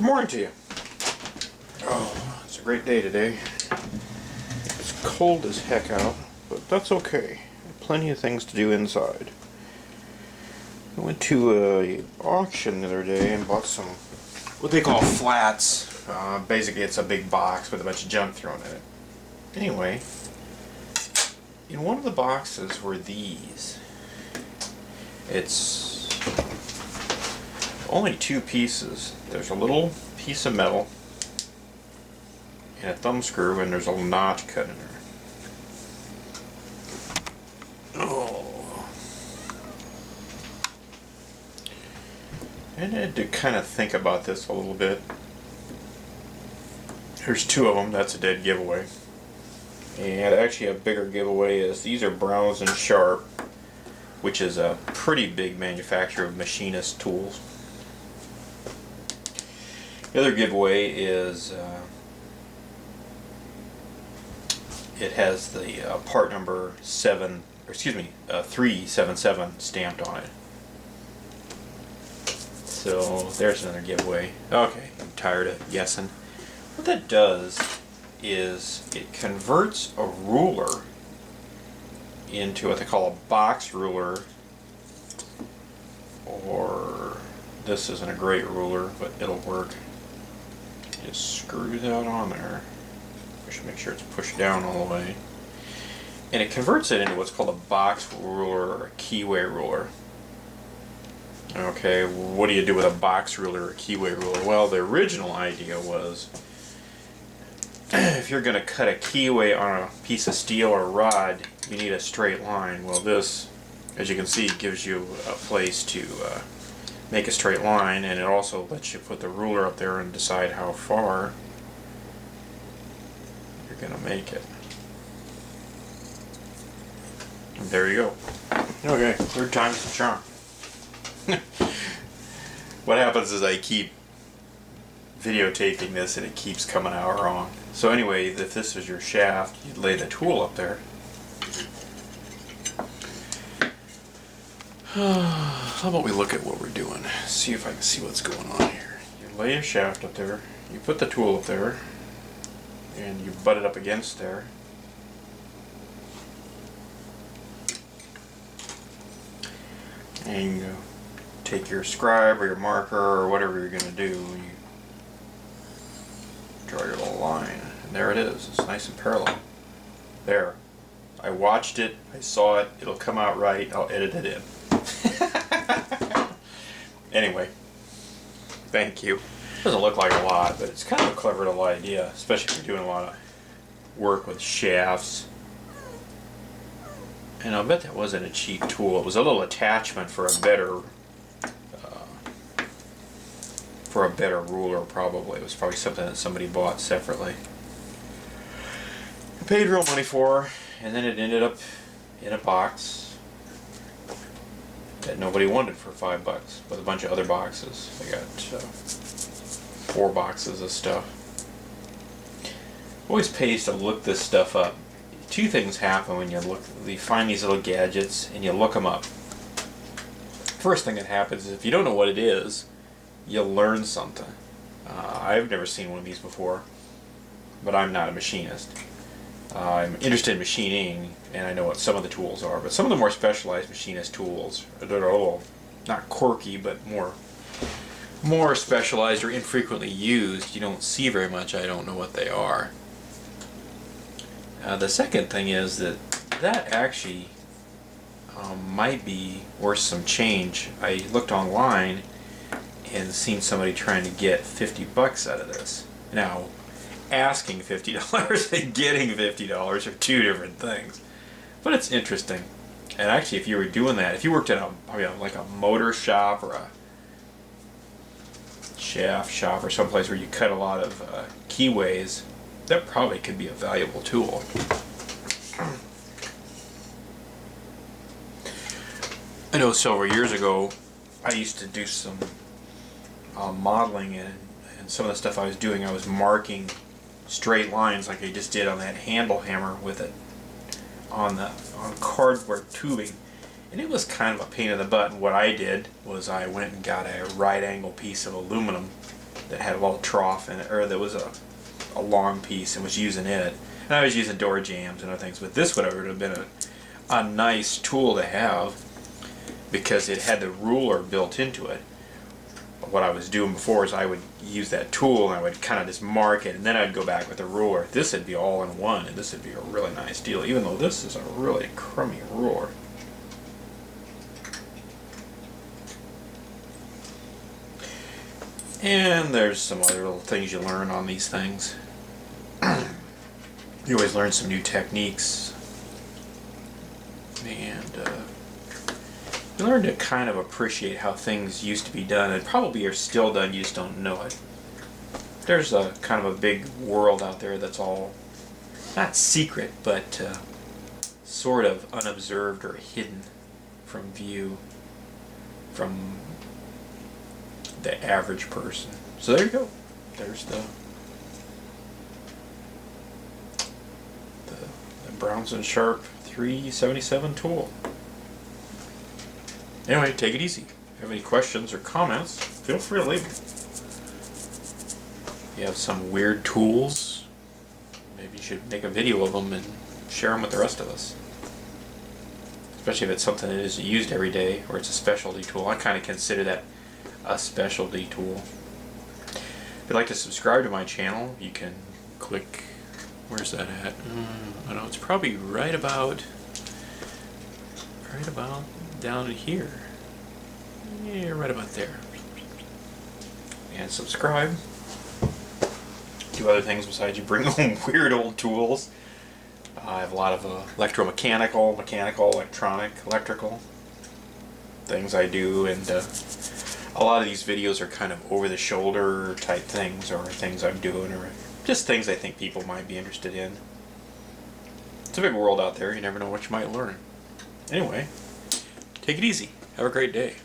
morning to you. Oh, it's a great day today. It's cold as heck out, but that's okay. Plenty of things to do inside. I went to an auction the other day and bought some what they call flats. Basically, it's a big box with a bunch of junk thrown in it. Anyway, in one of the boxes were these. It's only two pieces. There's a little piece of metal and a thumb screw, and there's a little notch cut in there. Oh. And I had to kind of think about this a little bit. There's two of them. That's a dead giveaway. And actually a bigger giveaway is these are Browns and Sharpe, which is a pretty big manufacturer of machinist tools. The other giveaway is it has the part number 377 stamped on it. So there's another giveaway. Okay, I'm tired of guessing. What that does is it converts a ruler into what they call a box ruler, or this isn't a great ruler, but it'll work. Just screw that on there. I should make sure it's pushed down all the way. And it converts it into what's called a box ruler or a keyway ruler. Okay, what do you do with a box ruler or a keyway ruler? Well, the original idea was if you're going to cut a keyway on a piece of steel or rod, you need a straight line. Well, this, as you can see, gives you a place to make a straight line, and it also lets you put the ruler up there and decide how far you're going to make it. And there you go. Okay, third time's the charm. What happens is I keep videotaping this and it keeps coming out wrong. So anyway, if this is your shaft, you'd lay the tool up there. How about we look at what we're doing? See if I can see what's going on here. You lay a shaft up there, you put the tool up there, and you butt it up against there. And you take your scribe or your marker or whatever you're going to do, you draw your little line, and there it is. It's nice and parallel. There. I watched it, I saw it, it'll come out right, I'll edit it in. Anyway, thank you. Doesn't look like a lot, but it's kind of a clever little idea, especially if you're doing a lot of work with shafts. And I'll bet that wasn't a cheap tool. It was a little attachment for a better ruler, probably. It was probably something that somebody bought separately. I paid real money for, and then it ended up in a box that nobody wanted for $5 with a bunch of other boxes. I got 4 boxes of stuff. Always pays to look this stuff up. Two things happen when you find these little gadgets and you look them up. First thing that happens is if you don't know what it is, you'll learn something. I've never seen one of these before, but I'm not a machinist. I'm interested in machining, and I know what some of the tools are, but some of the more specialized machinist tools that are a little, not quirky, but more specialized or infrequently used, you don't see very much. I don't know what they are. The second thing is that actually might be worth some change. I looked online and seen somebody trying to get $50 out of this. Now, asking $50 and getting $50 are two different things, but it's interesting. And actually, if you were doing that, if you worked at like a motor shop or a shaft shop or someplace where you cut a lot of keyways, that probably could be a valuable tool. I know several years ago I used to do some modeling, and some of the stuff I was doing, I was marking straight lines like I just did on that handle hammer with it on cardboard tubing, and it was kind of a pain in the butt. And what I did was I went and got a right angle piece of aluminum that had a little trough in it, or there was a long piece and was using it. And I was using door jams and other things, but this would have been a nice tool to have because it had the ruler built into it. What I was doing before is I would use that tool and I would kind of just mark it, and then I'd go back with the ruler. This would be all in one, and this would be a really nice deal, even though this is a really crummy ruler. And there's some other little things you learn on these things. You always learn some new techniques, and you learn to kind of appreciate how things used to be done, and probably are still done, you just don't know it. There's a kind of a big world out there that's all, not secret, but sort of unobserved or hidden from view from the average person. So there you go. There's the Browns and Sharpe 377 tool. Anyway, take it easy. If you have any questions or comments, feel free to leave them. If you have some weird tools, maybe you should make a video of them and share them with the rest of us. Especially if it's something that isn't used every day, or it's a specialty tool. I kind of consider that a specialty tool. If you'd like to subscribe to my channel, you can click, where's that at? I don't know, it's probably right about down here. Yeah, right about there. And subscribe. Do other things besides you bring home weird old tools. I have a lot of electromechanical, mechanical, electronic, electrical things I do, and a lot of these videos are kind of over-the-shoulder type things, or things I'm doing, or just things I think people might be interested in. It's a big world out there. You never know what you might learn. Anyway, take it easy. Have a great day.